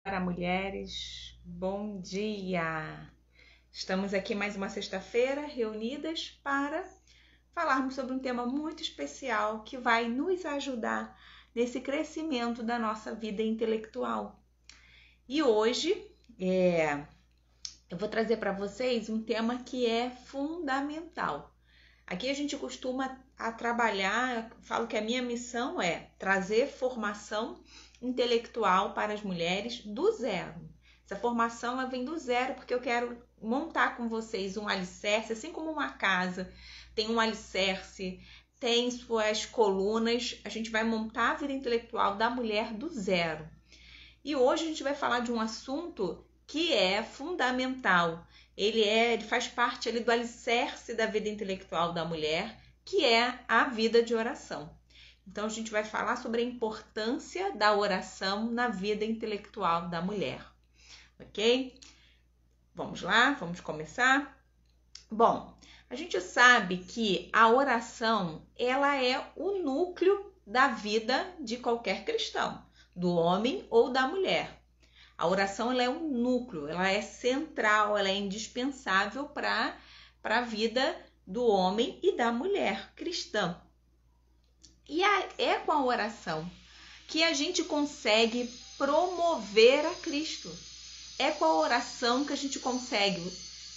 Para mulheres, bom dia! Estamos aqui mais uma sexta-feira reunidas para falarmos sobre um tema muito especial que vai nos ajudar nesse crescimento da nossa vida intelectual. E hoje eu vou trazer para vocês um tema que é fundamental. Aqui a gente costuma trabalhar, falo que a minha missão é trazer formação intelectual para as mulheres do zero. Essa formação ela vem do zero porque eu quero montar com vocês um alicerce, assim como uma casa tem um alicerce, tem suas colunas, a gente vai montar a vida intelectual da mulher do zero. E hoje a gente vai falar de um assunto que é fundamental. Ele faz parte ali do alicerce da vida intelectual da mulher, que é a vida de oração. Então, a gente vai falar sobre a importância da oração na vida intelectual da mulher, ok? Vamos lá, vamos começar? Bom, a gente sabe que a oração, ela é o núcleo da vida de qualquer cristão, do homem ou da mulher. A oração ela é um núcleo, ela é central, ela é indispensável para a vida do homem e da mulher cristã. E é com a oração que a gente consegue promover a Cristo. É com a oração que a gente consegue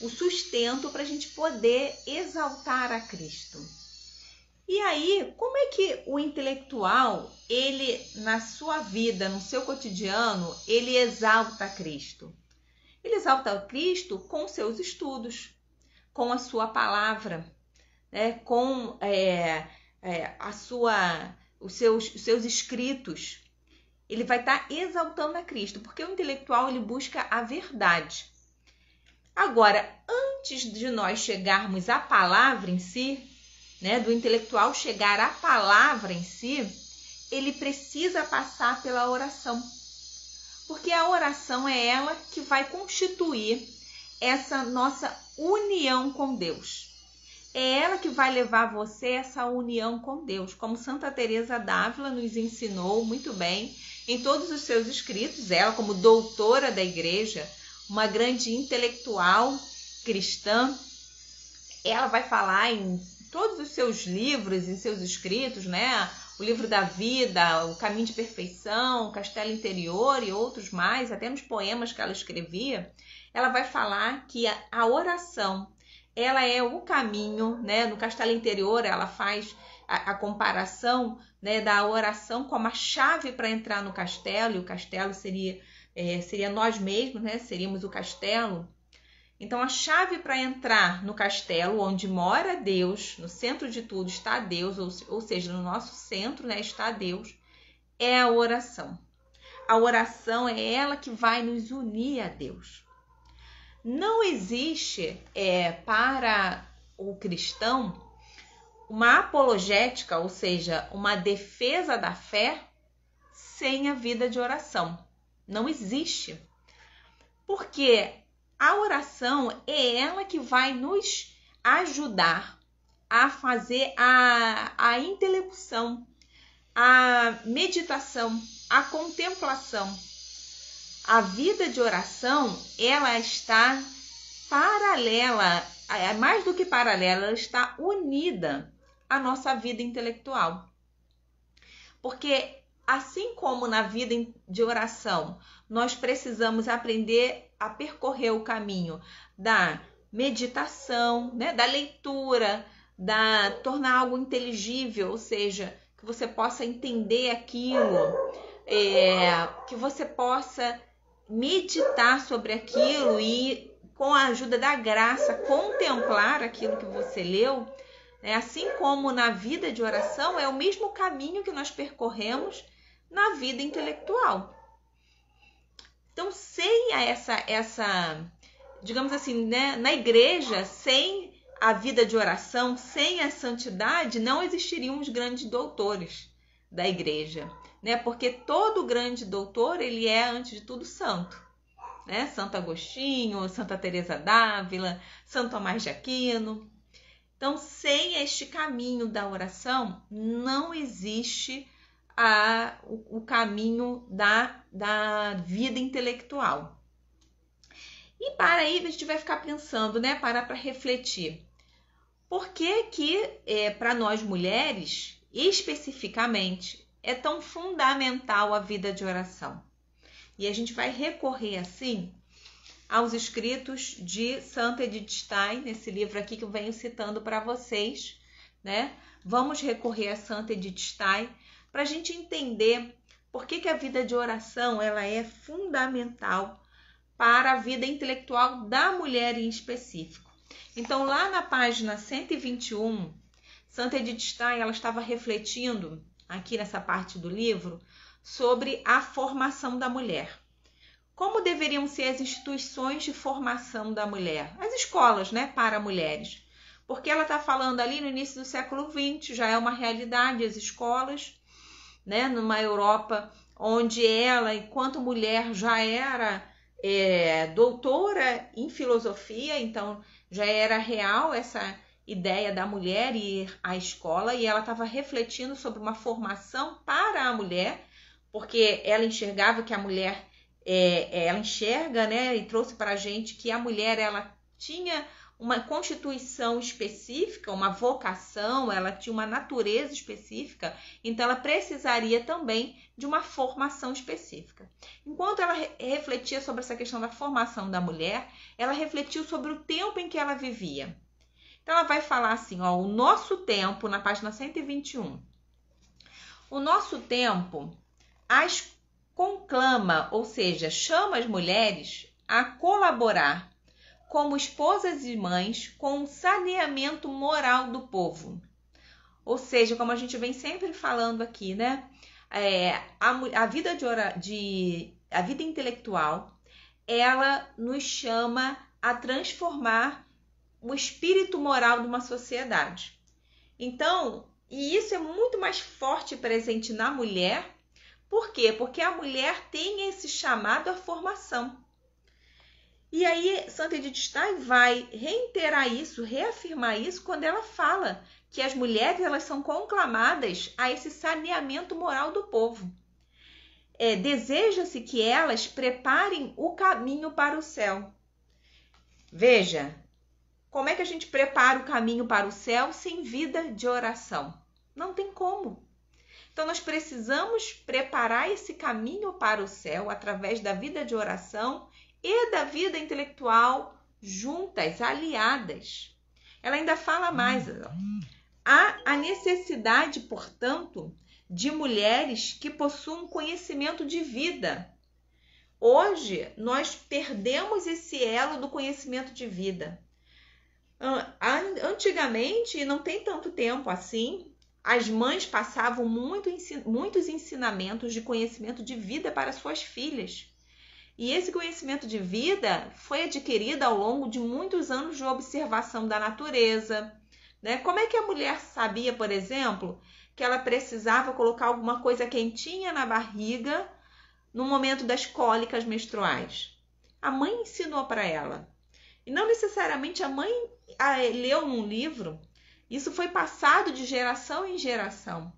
o sustento para a gente poder exaltar a Cristo. E aí, como é que o intelectual, ele na sua vida, no seu cotidiano, ele exalta a Cristo? Ele exalta a Cristo com seus estudos, com a sua palavra, né? Com os seus escritos. Ele vai estar exaltando a Cristo, porque o intelectual ele busca a verdade. Agora, antes de nós chegarmos à palavra em si, né, do intelectual chegar à palavra em si, ele precisa passar pela oração. Porque a oração é ela que vai constituir essa nossa união com Deus. É ela que vai levar você a essa união com Deus, como Santa Teresa d'Ávila nos ensinou muito bem em todos os seus escritos, ela como doutora da igreja, uma grande intelectual cristã, ela vai falar em todos os seus livros e seus escritos, né? O livro da vida, o caminho de perfeição, o castelo interior e outros mais, até nos poemas que ela escrevia, ela vai falar que a oração, ela é o caminho, né? No castelo interior ela faz a comparação, né, da oração como a chave para entrar no castelo, e o castelo seria nós mesmos, né? Seríamos o castelo. Então, a chave para entrar no castelo, onde mora Deus, no centro de tudo está Deus, ou seja, no nosso centro, né, está Deus, é a oração. A oração é ela que vai nos unir a Deus. Não existe para o cristão uma apologética, ou seja, uma defesa da fé sem a vida de oração. Não existe. Porque a oração é ela que vai nos ajudar a fazer a intelecção, a meditação, a contemplação. A vida de oração, ela está paralela, mais do que paralela, ela está unida à nossa vida intelectual. Porque assim como na vida de oração, nós precisamos aprender a percorrer o caminho da meditação, né, da leitura, da tornar algo inteligível, ou seja, que você possa entender aquilo, que você possa meditar sobre aquilo e, com a ajuda da graça, contemplar aquilo que você leu. Assim como na vida de oração, é o mesmo caminho que nós percorremos na vida intelectual. Então, sem digamos assim, né, na igreja, sem a vida de oração, sem a santidade, não existiriam os grandes doutores da igreja, né? Porque todo grande doutor, ele é, antes de tudo, santo, né? Santo Agostinho, Santa Teresa d'Ávila, Santo Tomás de Aquino. Então, sem este caminho da oração, não existe o caminho da vida intelectual. E para aí a gente vai ficar pensando, né? Parar para refletir. Por que para nós mulheres, especificamente, é tão fundamental a vida de oração? E a gente vai recorrer, assim, aos escritos de Santa Edith Stein, nesse livro aqui que eu venho citando para vocês, né? Vamos recorrer a Santa Edith Stein para a gente entender por que a vida de oração ela é fundamental para a vida intelectual da mulher em específico. Então, lá na página 121, Santa Edith Stein ela estava refletindo, aqui nessa parte do livro, sobre a formação da mulher. Como deveriam ser as instituições de formação da mulher? As escolas, né, para mulheres. Porque ela está falando ali no início do século XX, já é uma realidade as escolas, né, numa Europa onde ela, enquanto mulher, já era doutora em filosofia, então já era real essa ideia da mulher ir à escola, e ela estava refletindo sobre uma formação para a mulher, porque ela enxergava que a mulher, ela enxerga, né, e trouxe para a gente que a mulher ela tinha uma constituição específica, uma vocação, ela tinha uma natureza específica, então ela precisaria também de uma formação específica. Enquanto ela refletia sobre essa questão da formação da mulher, ela refletiu sobre o tempo em que ela vivia. Então ela vai falar assim, ó, o nosso tempo, na página 121, o nosso tempo as conclama, ou seja, chama as mulheres a colaborar como esposas e mães com o saneamento moral do povo. Ou seja, como a gente vem sempre falando aqui, né? A vida a vida intelectual, ela nos chama a transformar o espírito moral de uma sociedade. Então, e isso é muito mais forte e presente na mulher. Por quê? Porque a mulher tem esse chamado à formação. E aí, Santa Edith Stein vai reiterar isso, reafirmar isso, quando ela fala que as mulheres elas são conclamadas a esse saneamento moral do povo. Deseja-se que elas preparem o caminho para o céu. Veja, como é que a gente prepara o caminho para o céu sem vida de oração? Não tem como. Então, nós precisamos preparar esse caminho para o céu através da vida de oração e da vida intelectual juntas, aliadas. Ela ainda fala mais. Há a necessidade, portanto, de mulheres que possuam conhecimento de vida. Hoje, nós perdemos esse elo do conhecimento de vida. Antigamente, não tem tanto tempo assim, as mães passavam muitos ensinamentos de conhecimento de vida para suas filhas. E esse conhecimento de vida foi adquirido ao longo de muitos anos de observação da natureza, né? Como é que a mulher sabia, por exemplo, que ela precisava colocar alguma coisa quentinha na barriga no momento das cólicas menstruais? A mãe ensinou para ela. E não necessariamente a mãe leu num livro. Isso foi passado de geração em geração.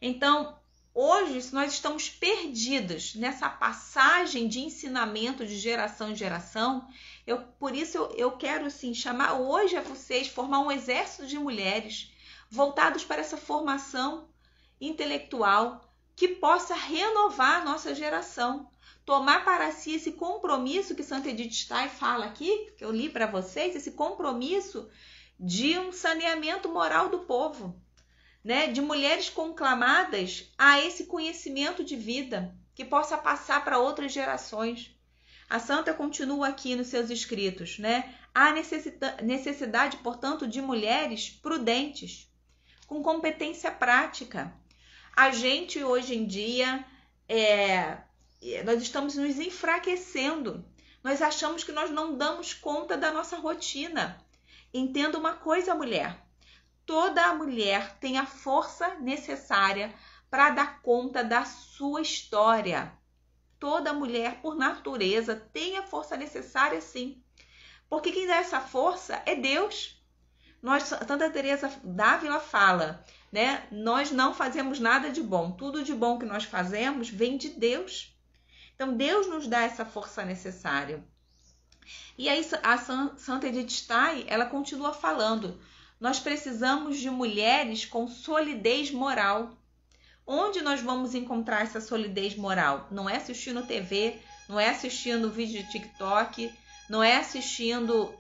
Então, hoje, nós estamos perdidos nessa passagem de ensinamento de geração em geração. Por isso, eu quero assim, chamar hoje a vocês, formar um exército de mulheres voltados para essa formação intelectual que possa renovar a nossa geração. Tomar para si esse compromisso que Santa Edith Stein fala aqui, que eu li para vocês, esse compromisso de um saneamento moral do povo. Né, de mulheres conclamadas a esse conhecimento de vida que possa passar para outras gerações. A santa continua aqui nos seus escritos, né? Há necessidade, portanto, de mulheres prudentes, com competência prática. A gente, hoje em dia, nós estamos nos enfraquecendo. Nós achamos que nós não damos conta da nossa rotina. Entenda uma coisa, mulher. Toda mulher tem a força necessária para dar conta da sua história. Toda mulher, por natureza, tem a força necessária, sim. Porque quem dá essa força é Deus. Santa Teresa d'Ávila fala, né? Nós não fazemos nada de bom. Tudo de bom que nós fazemos vem de Deus. Então, Deus nos dá essa força necessária. E aí, a Santa Edith Stein, ela continua falando, nós precisamos de mulheres com solidez moral. Onde nós vamos encontrar essa solidez moral? Não é assistindo TV, não é assistindo vídeo de TikTok, não é assistindo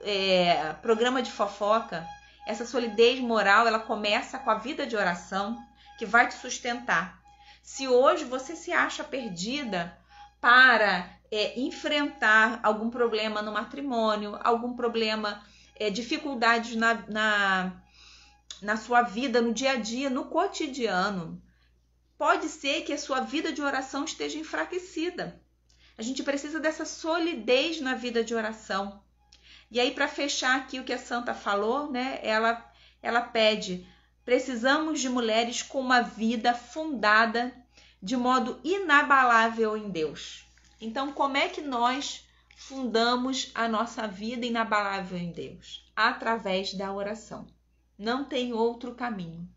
programa de fofoca. Essa solidez moral, ela começa com a vida de oração, que vai te sustentar. Se hoje você se acha perdida para enfrentar algum problema no matrimônio, algum problema, dificuldades na sua vida, no dia a dia, no cotidiano, pode ser que a sua vida de oração esteja enfraquecida. A gente precisa dessa solidez na vida de oração. E aí, para fechar aqui o que a santa falou, né? Ela pede, precisamos de mulheres com uma vida fundada de modo inabalável em Deus. Então, como é que nós fundamos a nossa vida inabalável em Deus? Através da oração. Não tem outro caminho.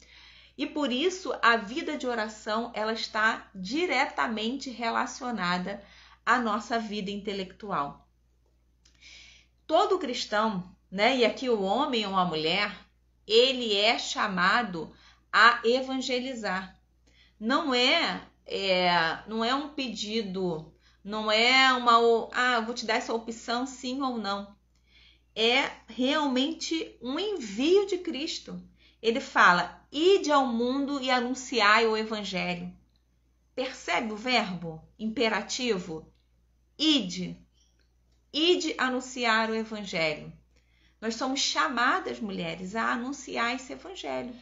E por isso, a vida de oração, ela está diretamente relacionada à nossa vida intelectual. Todo cristão, né, e aqui o homem ou a mulher, ele é chamado a evangelizar. Não é um pedido, não é vou te dar essa opção sim ou não. É realmente um envio de Cristo. Ele fala, ide ao mundo e anunciai o evangelho. Percebe o verbo imperativo? Ide. Ide anunciar o evangelho. Nós somos chamadas, mulheres, a anunciar esse evangelho.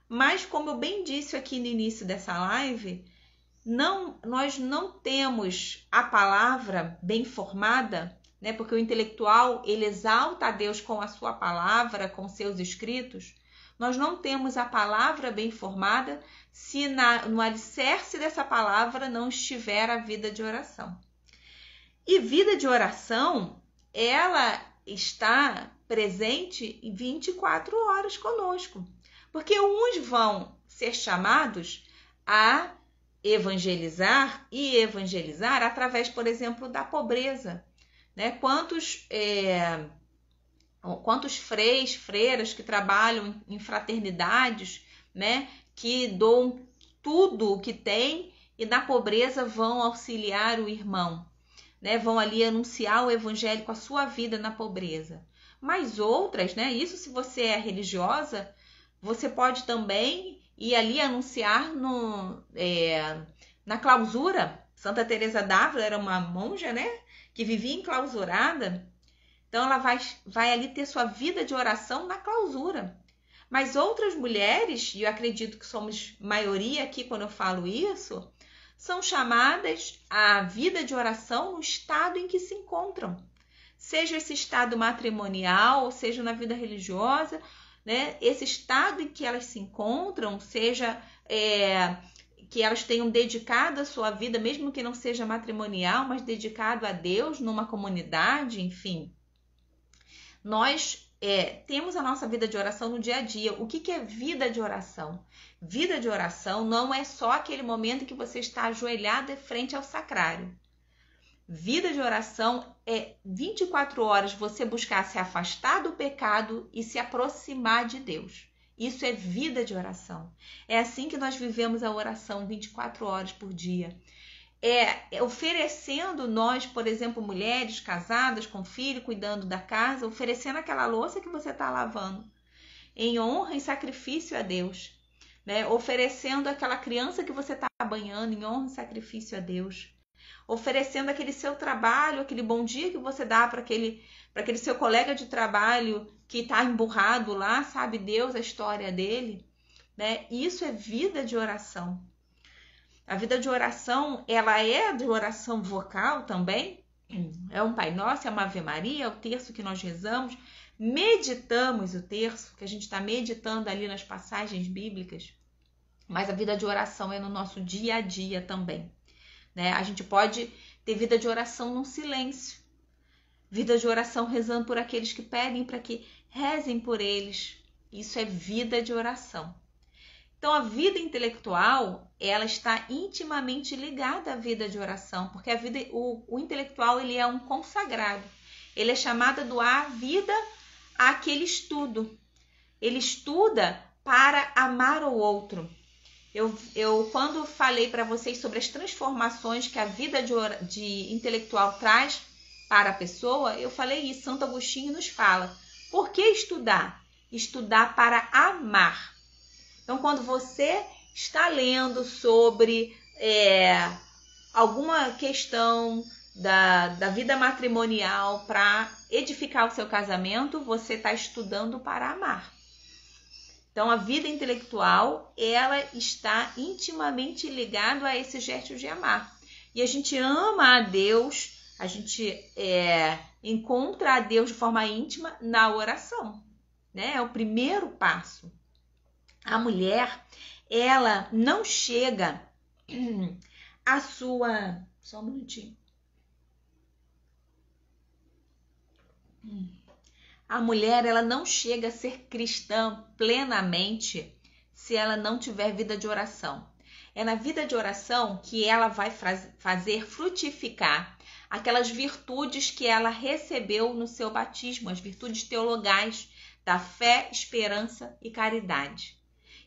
Mas, como eu bem disse aqui no início dessa live, nós não temos a palavra bem formada, né? Porque o intelectual, ele exalta a Deus com a sua palavra, com seus escritos. Nós não temos a palavra bem formada se no alicerce dessa palavra não estiver a vida de oração. E vida de oração, ela está presente 24 horas conosco. Porque uns vão ser chamados a evangelizar e evangelizar através, por exemplo, da pobreza. Né? Quantos freiras que trabalham em fraternidades, né? Que doam tudo o que têm e na pobreza vão auxiliar o irmão. Né, vão ali anunciar o evangelho com a sua vida na pobreza. Mas outras, né, isso se você é religiosa, você pode também ir ali anunciar na clausura. Santa Teresa d'Ávila era uma monja, né, que vivia enclausurada. Então ela vai ali ter sua vida de oração na clausura. Mas outras mulheres, e eu acredito que somos maioria aqui quando eu falo isso, são chamadas à vida de oração no estado em que se encontram. Seja esse estado matrimonial, seja na vida religiosa, né? Esse estado em que elas se encontram, seja que elas tenham dedicado a sua vida, mesmo que não seja matrimonial, mas dedicado a Deus numa comunidade, enfim. Nós temos a nossa vida de oração no dia a dia. O que é vida de oração? Vida de oração não é só aquele momento em que você está ajoelhado em frente ao sacrário. Vida de oração é 24 horas você buscar se afastar do pecado e se aproximar de Deus. Isso é vida de oração. É assim que nós vivemos a oração 24 horas por dia. Oferecendo nós, por exemplo, mulheres casadas com filho, cuidando da casa, oferecendo aquela louça que você está lavando em honra e sacrifício a Deus, né? Oferecendo aquela criança que você está banhando em honra e sacrifício a Deus, oferecendo aquele seu trabalho, aquele bom dia que você dá para aquele seu colega de trabalho que está emburrado lá, sabe Deus a história dele, né? Isso é vida de oração. A vida de oração, ela é de oração vocal também. É um Pai Nosso, é uma Ave Maria, é o terço que nós rezamos. Meditamos o terço, que a gente está meditando ali nas passagens bíblicas. Mas a vida de oração é no nosso dia a dia também. Né? A gente pode ter vida de oração no silêncio. Vida de oração rezando por aqueles que pedem para que rezem por eles. Isso é vida de oração. Então, a vida intelectual, ela está intimamente ligada à vida de oração, porque o intelectual, ele é um consagrado. Ele é chamado a doar a vida àquele estudo. Ele estuda para amar o outro. Eu quando falei para vocês sobre as transformações que a vida de intelectual traz para a pessoa, eu falei isso. Santo Agostinho nos fala. Por que estudar? Estudar para amar. Então, quando você está lendo sobre alguma questão da vida matrimonial para edificar o seu casamento, você está estudando para amar. Então, a vida intelectual, ela está intimamente ligada a esse gesto de amar. E a gente ama a Deus, a gente encontra a Deus de forma íntima na oração, né? É o primeiro passo. A mulher, ela não chega à sua... Só um minutinho. A mulher, ela não chega a ser cristã plenamente se ela não tiver vida de oração. É na vida de oração que ela vai fazer frutificar aquelas virtudes que ela recebeu no seu batismo, as virtudes teologais da fé, esperança e caridade.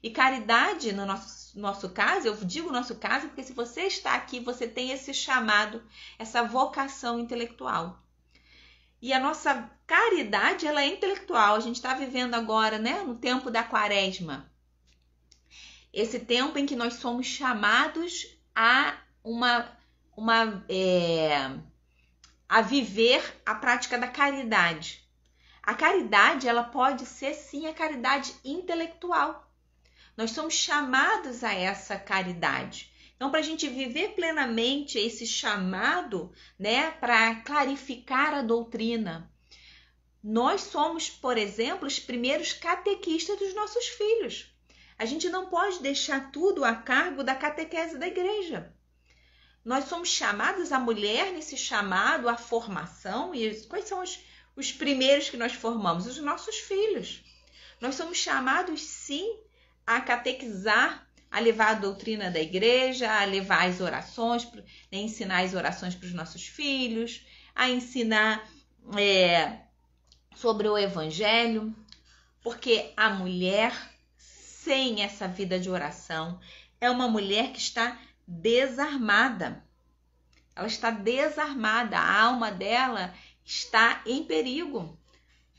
E caridade, no nosso caso, eu digo nosso caso, porque se você está aqui, você tem esse chamado, essa vocação intelectual. E a nossa caridade, ela é intelectual. A gente está vivendo agora, né, no tempo da quaresma. Esse tempo em que nós somos chamados a a viver a prática da caridade. A caridade, ela pode ser, sim, a caridade intelectual. Nós somos chamados a essa caridade. Então, para a gente viver plenamente esse chamado, né, para clarificar a doutrina, nós somos, por exemplo, os primeiros catequistas dos nossos filhos. A gente não pode deixar tudo a cargo da catequese da igreja. Nós somos chamados, a mulher nesse chamado, à formação, e quais são os primeiros que nós formamos? Os nossos filhos. Nós somos chamados, sim, a catequizar, a levar a doutrina da igreja, a levar as orações, a ensinar as orações para os nossos filhos, a ensinar sobre o evangelho, porque a mulher sem essa vida de oração é uma mulher que está desarmada. Ela está desarmada, a alma dela está em perigo,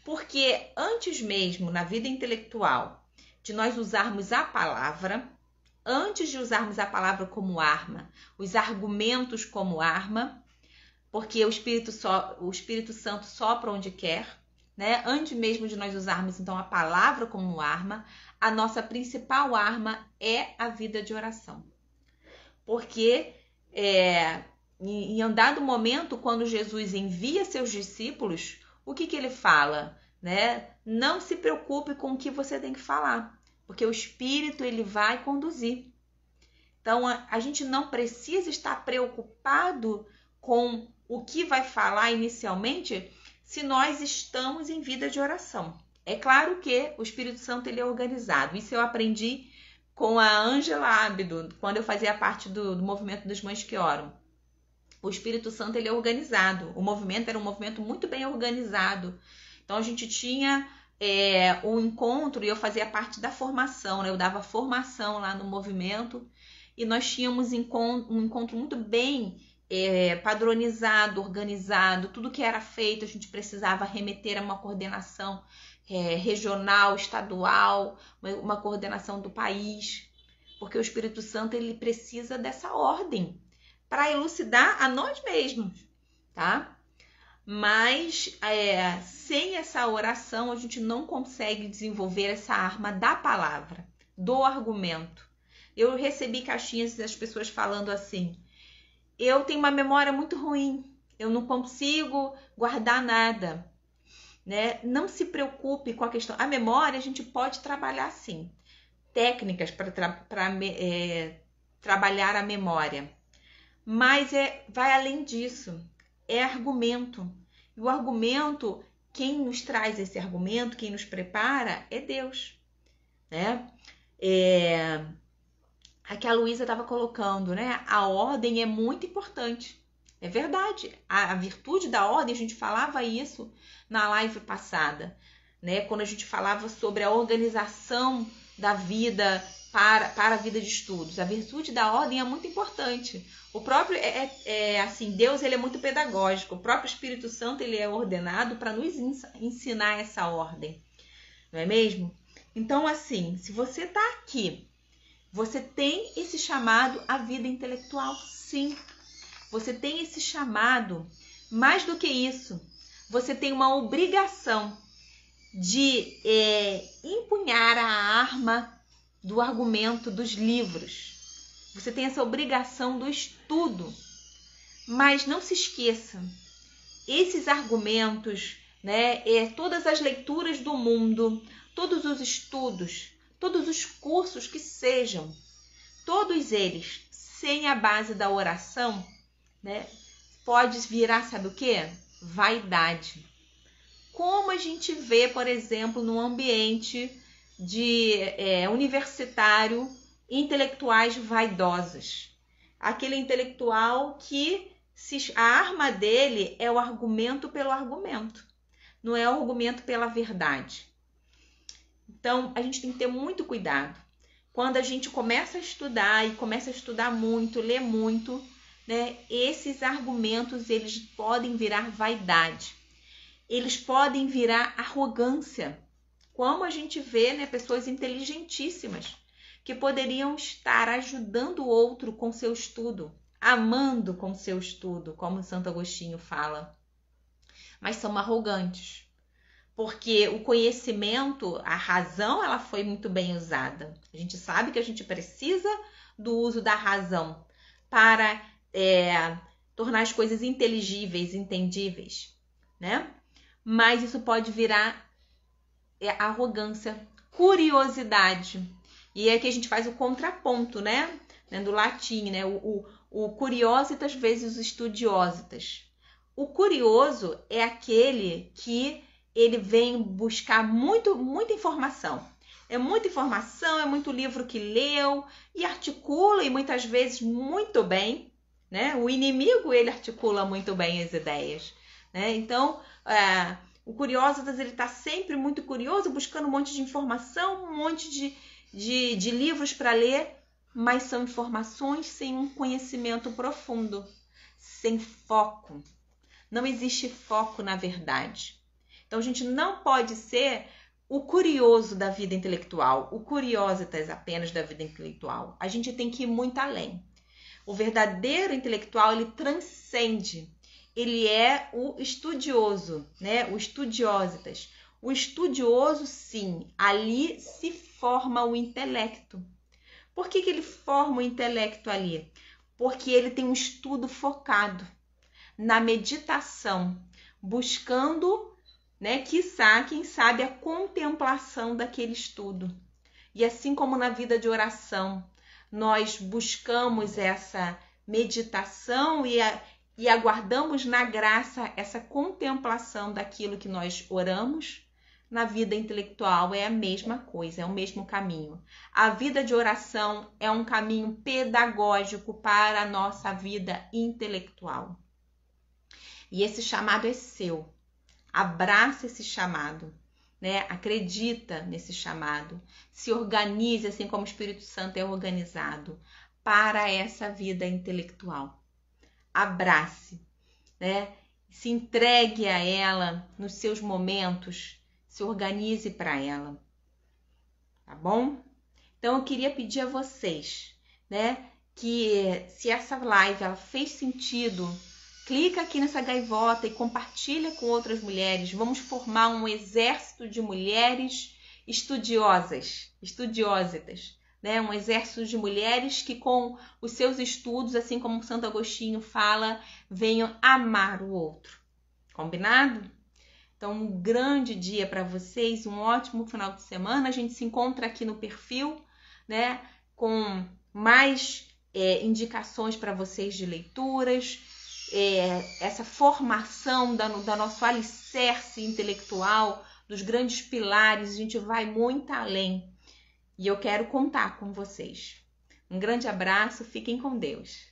porque antes mesmo, na vida intelectual, de nós usarmos a palavra, antes de usarmos a palavra como arma, os argumentos como arma, porque o Espírito Santo sopra onde quer, né? Antes mesmo de nós usarmos então a palavra como arma, a nossa principal arma é a vida de oração. Porque em um dado momento, quando Jesus envia seus discípulos, o que ele fala? Né? Não se preocupe com o que você tem que falar, porque o Espírito ele vai conduzir. Então, a gente não precisa estar preocupado com o que vai falar inicialmente se nós estamos em vida de oração. É claro que o Espírito Santo ele é organizado. Isso eu aprendi com a Ângela Ábido, quando eu fazia parte do movimento das Mães que Oram. O Espírito Santo ele é organizado. O movimento era um movimento muito bem organizado. Então, a gente tinha um encontro e eu fazia parte da formação, né? Eu dava formação lá no movimento e nós tínhamos um encontro muito bem padronizado, organizado. Tudo que era feito a gente precisava remeter a uma coordenação regional, estadual, uma coordenação do país, porque o Espírito Santo ele precisa dessa ordem para elucidar a nós mesmos, tá? Mas sem essa oração a gente não consegue desenvolver essa arma da palavra, do argumento. Eu recebi caixinhas das pessoas falando assim: eu tenho uma memória muito ruim, eu não consigo guardar nada. Né? Não se preocupe com a questão. A memória a gente pode trabalhar sim. Técnicas para trabalhar a memória. Mas vai além disso. É argumento. E o argumento, quem nos traz esse argumento, quem nos prepara, é Deus. né? Aqui a Luísa estava colocando, né? A ordem é muito importante. É verdade. A virtude da ordem, a gente falava isso na live passada, né? Quando a gente falava sobre a organização da vida para a vida de estudos. A virtude da ordem é muito importante. O próprio, assim, Deus ele é muito pedagógico. O próprio Espírito Santo ele é ordenado para nos ensinar essa ordem. Não é mesmo? Então, assim, se você está aqui, você tem esse chamado à vida intelectual, sim. Você tem esse chamado, mais do que isso, você tem uma obrigação de empunhar a arma do argumento dos livros. Você tem essa obrigação do estudo. Mas não se esqueça, esses argumentos, né, todas as leituras do mundo, todos os estudos, todos os cursos que sejam, todos eles, sem a base da oração, né, pode virar, sabe o quê? Vaidade. Como a gente vê, por exemplo, no ambiente universitário, intelectuais vaidosos. Aquele intelectual que a arma dele é o argumento pelo argumento, não é o argumento pela verdade. Então, a gente tem que ter muito cuidado. Quando a gente começa a estudar e começa a estudar muito, ler muito, né, esses argumentos eles podem virar vaidade. Eles podem virar arrogância. Como a gente vê, né, pessoas inteligentíssimas que poderiam estar ajudando o outro com seu estudo, amando com seu estudo, como Santo Agostinho fala. Mas são arrogantes. Porque o conhecimento, a razão, ela foi muito bem usada. A gente sabe que a gente precisa do uso da razão para tornar as coisas inteligíveis, entendíveis, né? Mas isso pode virar arrogância, curiosidade. E é que a gente faz o contraponto, né? Do latim, né? O curiositas vezes o estudiositas. O curioso é aquele que ele vem buscar muita informação. É muita informação, é muito livro que leu e articula e muitas vezes muito bem, né? O inimigo, ele articula muito bem as ideias, né? Então, o curiositas, ele está sempre muito curioso, buscando um monte de informação, um monte de livros para ler, mas são informações sem um conhecimento profundo, sem foco. Não existe foco na verdade. Então, a gente não pode ser o curioso da vida intelectual, o curiositas apenas da vida intelectual. A gente tem que ir muito além. O verdadeiro intelectual, ele transcende. Ele é o estudioso, né? O estudiositas. O estudioso, sim, ali se forma o intelecto. Por que ele forma o intelecto ali? Porque ele tem um estudo focado na meditação, buscando, né, quiçá, quem sabe, a contemplação daquele estudo. E assim como na vida de oração, nós buscamos essa meditação e aguardamos na graça essa contemplação daquilo que nós oramos, na vida intelectual é a mesma coisa, é o mesmo caminho. A vida de oração é um caminho pedagógico para a nossa vida intelectual. E esse chamado é seu. Abraça esse chamado, né? Acredita nesse chamado. Se organize assim como o Espírito Santo é organizado para essa vida intelectual. Abrace, né? Se entregue a ela nos seus momentos, se organize para ela. Tá bom? Então eu queria pedir a vocês, né, que se essa live ela fez sentido, clica aqui nessa gaivota e compartilha com outras mulheres. Vamos formar um exército de mulheres estudiosas, né? Um exército de mulheres que com os seus estudos, assim como Santo Agostinho fala, venham amar o outro. Combinado? Então, um grande dia para vocês, um ótimo final de semana. A gente se encontra aqui no perfil, né, com mais indicações para vocês de leituras, essa formação da nosso alicerce intelectual, dos grandes pilares. A gente vai muito além. E eu quero contar com vocês. Um grande abraço, fiquem com Deus.